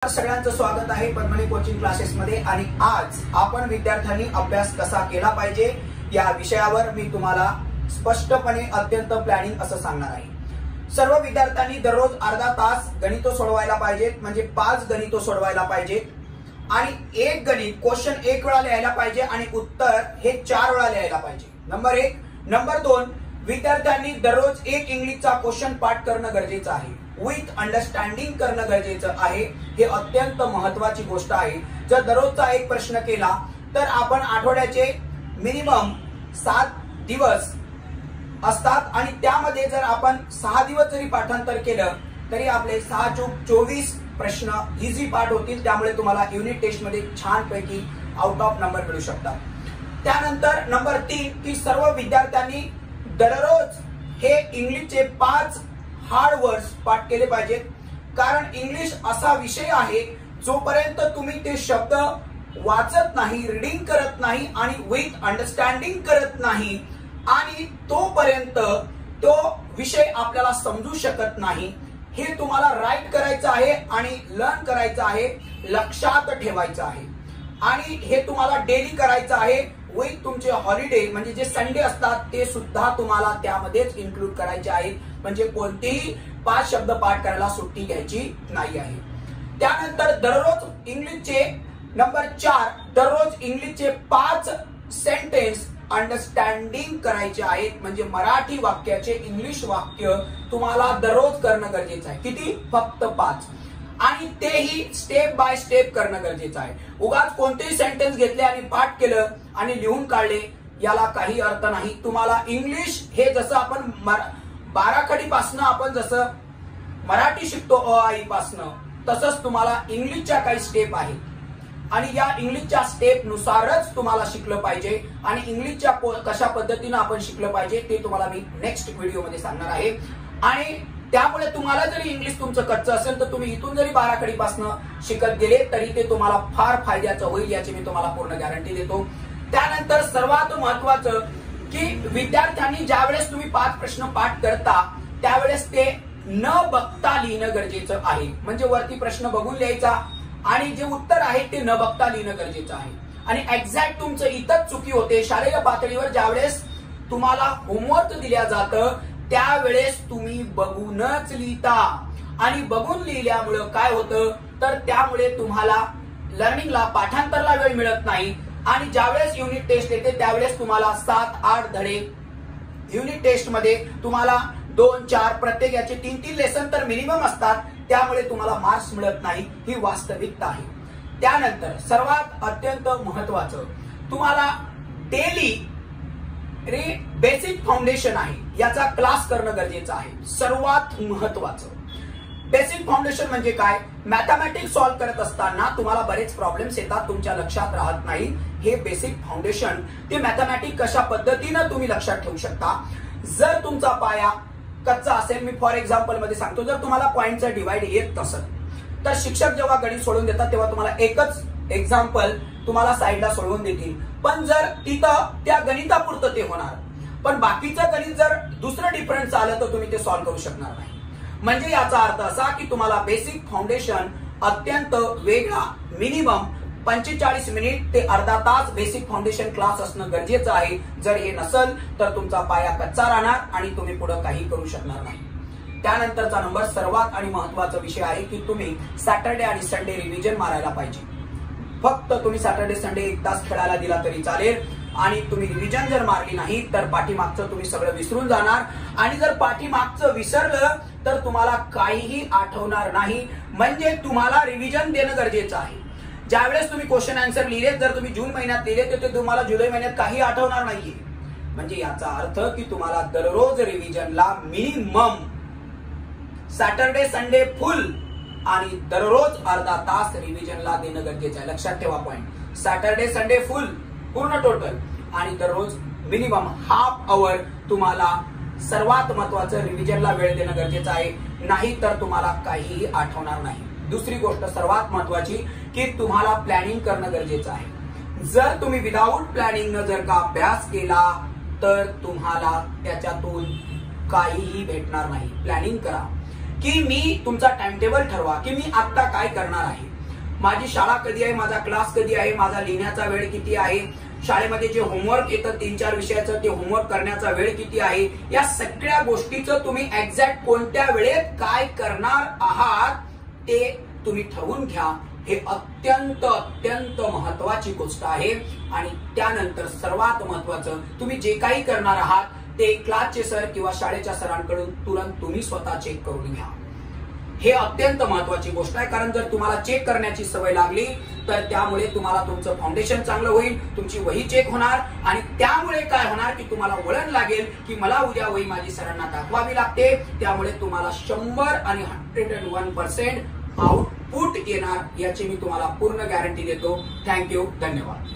सगळ्यांचं स्वागत आहे पद्मनी कोचिंग क्लासेस मध्ये। आणि आज आपण विद्यार्थ्यांनी अभ्यास कसा केला पाहिजे या विषयावर मी तुम्हाला स्पष्टपणे अत्यंत प्लॅनिंग असं सांगणार आहे। सर्व विद्यार्थ्यांनी दररोज अर्धा तास गणित सोडवायला पाहिजेत, म्हणजे 5 गणित सोडवायला पाहिजेत आणि एक गणित क्वेश्चन 1 वेळा लिहायला पाहिजे आणि उत्तर हे 4 वेळा लिहायला पाहिजे। नंबर 1। नंबर 2, विद्यार्थ्यांनी दररोज एक इंग्लिशचा क्वेश्चन पाठ करणं गरजेचं आहे, विथ अंडरस्टँडिंग करणं गरजेचं आहे। हे अत्यंत महत्त्वाची गोष्ट आहे। जर दररोजचा एक प्रश्न केला तर आपण आठवड्याचे मिनिमम 7 दिवस असतात आणि त्यामध्ये जर आपण 6 दिवस जरी पाठांतर केलं तरी आपले 6 चूक 24 प्रश्न इझी पाठ होतील। त्यामुळे तुम्हाला युनिट टेस्ट मध्ये छानपैकी आउट ऑफ नंबर मिळू शकतात। त्यानंतर नंबर 3 की सर्व विद्यार्थ्यांनी दररोज हे इंग्लिशचे 5 हार्ड वर्ड्स पाठ केले पाहिजेत, कारण इंग्लिश असा विषय आहे जोपर्यंत तुम्ही ते शब्द वाचत नाही, रीडिंग करत नाही आणि विथ अंडरस्टँडिंग करत नाही आणि तोपर्यंत तो विषय आपल्याला समजू शकत नाही। हे तुम्हाला राईट करायचं आहे आणि लर्न करायचं आहे, लक्षात ठेवायचं आहे आणि हे तुम्हाला डेली करायचं आहे। विथ तुमचे हॉलिडे म्हणजे जे संडे असतात ते सुद्धा तुम्हाला त्यामध्येच इन्क्लूड करायचे आहेत, म्हणजे कोणतेही 5 शब्द पाठ करायला सुट्टी घ्यायची नाही आहे। त्यानंतर दररोज इंग्लिशचे नंबर 4 दररोज इंग्लिशचे 5 सेंटेन्स अंडरस्टँडिंग करायचे आहेत, म्हणजे मराठी वाक्याचे इंग्लिश वाक्य तुम्हाला दररोज करणं गरजेचं आहे। किती? फक्त 5 आणि तेही स्टेप बाय स्टेप करणं गरजेचं आहे। उगाच कोणतेही सेंटेन्स घेतले आणि पाठ केलं आणि लिहून काढले याला काही अर्थ नाही। तुम्हाला इंग्लिश हे जसं आपण बाराखडीपासनं आपण जसं मराठी शिकतो अ आ इ पासनं, तसंच तुम्हाला इंग्लिशच्या काही स्टेप आहेत आणि या इंग्लिशच्या स्टेप नुसारच तुम्हाला शिकलं पाहिजे आणि इंग्लिशच्या कशा पद्धतीने आपण शिकलं पाहिजे ते तुम्हाला मी नेक्स्ट व्हिडिओ मध्ये सांगणार आहे। आणि त्यामुळे तुम्हाला जरी इंग्लिश तुमचं कच्चं असेल तर तुम्ही इथून जरी बाराखडीपासनं शिकत गेले तरी ते तुम्हाला फार फायद्याचं होईल, याची मी तुम्हाला पूर्ण गॅरंटी देतो। त्यानंतर सर्वात महत्वाचं की विद्यार्थ्यांनी ज्यावेळेस तुम्ही 5 प्रश्न पाठ करता त्यावेळेस ते न बघता लिहिणं गरजेचं आहे, म्हणजे वरती प्रश्न बघून लिहायचा आणि जे उत्तर आहे ते न बघता लिहिणं गरजेचं आहे। आणि एक्झॅक्ट तुमचं इथंच चुकी होते, शालेय पातळीवर ज्यावेळेस तुम्हाला होमवर्क दिल्या जातं त्यावेळेस तुम्ही बघूनच लिहिता आणि बघून लिहिल्यामुळे काय होतं तर त्यामुळे तुम्हाला लर्निंगला पाठांतरला वेळ मिळत नाही आणि ज्यावेळेस युनिट टेस्ट येते त्यावेळेस तुम्हाला 7-8 धडे युनिट टेस्ट मध्ये तुम्हाला 2-4 प्रत्येक याचे 3-3 लेसन तर मिनिमम असतात, त्यामुळे तुम्हाला मार्क्स मिळत नाही, ही वास्तविकता आहे। त्यानंतर सर्वात अत्यंत महत्वाचं तुम्हाला डेली बेसिक फाउंडेशन आहे याचा क्लास करणं गरजेचं आहे। सर्वात महत्वाचं बेसिक फाउंडेशन म्हणजे काय? मॅथमॅटिक्स सॉल्व्ह करत असताना तुम्हाला बरेच प्रॉब्लेम्स येतात, तुमच्या लक्षात राहत नाही। हे बेसिक फाउंडेशन ते मॅथमॅटिक्स कशा पद्धतीने तुम्ही लक्षात ठेवू शकता। जर तुमचा पाया कच्चा असेल, मी फॉर एक्झाम्पल मध्ये सांगतो, जर तुम्हाला पॉइंटचा डिवाइड येत नसेल तर शिक्षक जेव्हा गणित सोडवून देतात तेव्हा तुम्हाला एकच एक्झाम्पल तुम्हाला साईडला सोडवून देतील, पण जर तिथं त्या गणितापुरतं ते होणार, पण बाकीचं गणित जर दुसरं डिफरंट आलं तर तुम्ही ते सॉल्व्ह करू शकणार नाही। म्हणजे याचा अर्थ असा की तुम्हाला बेसिक फाउंडेशन अत्यंत वेगळा मिनिमम 45 मिनिट ते अर्धा तास बेसिक फाउंडेशन क्लास असणं गरजेचं आहे। जर हे नसेल तर तुमचा पाया कच्चा राहणार आणि तुम्ही पुढे काही करू शकणार नाही। त्यानंतरचा नंबर सर्वात आणि महत्वाचा विषय आहे की तुम्ही सॅटर्डे आणि संडे रिव्हिजन मारायला पाहिजे। फक्त तुम्ही सॅटर्डे संडे 1 तास खेळायला दिला तरी चालेल आणि तुम्ही रिव्हिजन जर मारली नाही तर पाठीमागचं तुम्ही सगळं विसरून जाणार आणि जर पाठीमागचं विसरलं तर तुम्हाला काहीही आठवणार नाही, म्हणजे तुम्हाला रिव्हिजन देणं गरजेचं आहे। ज्यावेळेस तुम्ही क्वेश्चन आन्सर लिहिले, जर तुम्ही जून महिन्यात लिहिले तर ते तुम्हाला जुलै महिन्यात काही आठवणार नाहीये। म्हणजे याचा अर्थ की तुम्हाला दररोज रिव्हिजनला मिनिमम सॅटर्डे संडे फुल आणि दररोज अर्धा तास रिव्हिजनला देणं गरजेचं आहे। लक्षात ठेवा पॉइंट, सॅटर्डे संडे फुल पूर्ण टोटल आणि दररोज मिनिमम हाफ आवर तुम्हाला सर्वात महत्वाचं रिव्हिजनला वेळ देणं गरजेचं आहे, नाही तर तुम्हाला काहीही आठवणार नाही। दुसरी गोष्ट सर्वात महत्वाची की तुम्हाला प्लॅनिंग करणं गरजेचं आहे। जर तुम्ही विदाऊट प्लॅनिंग न जर का अभ्यास केला तर तुम्हाला त्याच्यातून काहीही भेटणार नाही। प्लॅनिंग करा की मी तुमचा टाइम टेबल ठरवा की मी आता काय करणार आहे। माझी शाळा कधी आहे, माझा क्लास कधी आहे, माझा लिहिण्याचा वेळ किती आहे, शाळेमध्ये जे होमवर्क येतं 3-4 विषयाचं ते होमवर्क करण्याचा वेळ किती आहे, या सगळ्या गोष्टीचं तुम्ही एक्झॅक्ट कोणत्या वेळेत काय करणार आहात ते तुम्ही ठरवून घ्या. हे अत्यंत अत्यंत महत्वाची गोष्ट आहे. आणि त्यानंतर सर्वात महत्वाचं, तुम्ही जे काही करणार आहात ते क्लासचे सर किंवा शाळेच्या सरांकडून तुरंत तुम्ही स्वतः चेक करून घ्या. हे अत्यंत महत्वाची गोष्ट आहे. कारण जर तुम्हाला चेक करण्याची सवय लागली तर त्यामुळे तुम्हाला तुमचं फाउंडेशन चांगलं होईल, तुमची वही चेक होणार आणि त्यामुळे काय होणार की तुम्हाला वळण लागेल की मला उद्या वही माझी सरांना दाखवावी लागते. त्यामुळे तुम्हाला 100 आणि 101% आउटपुट येणार याची मी तुम्हाला पूर्ण गॅरंटी देतो. थँक्यू, धन्यवाद.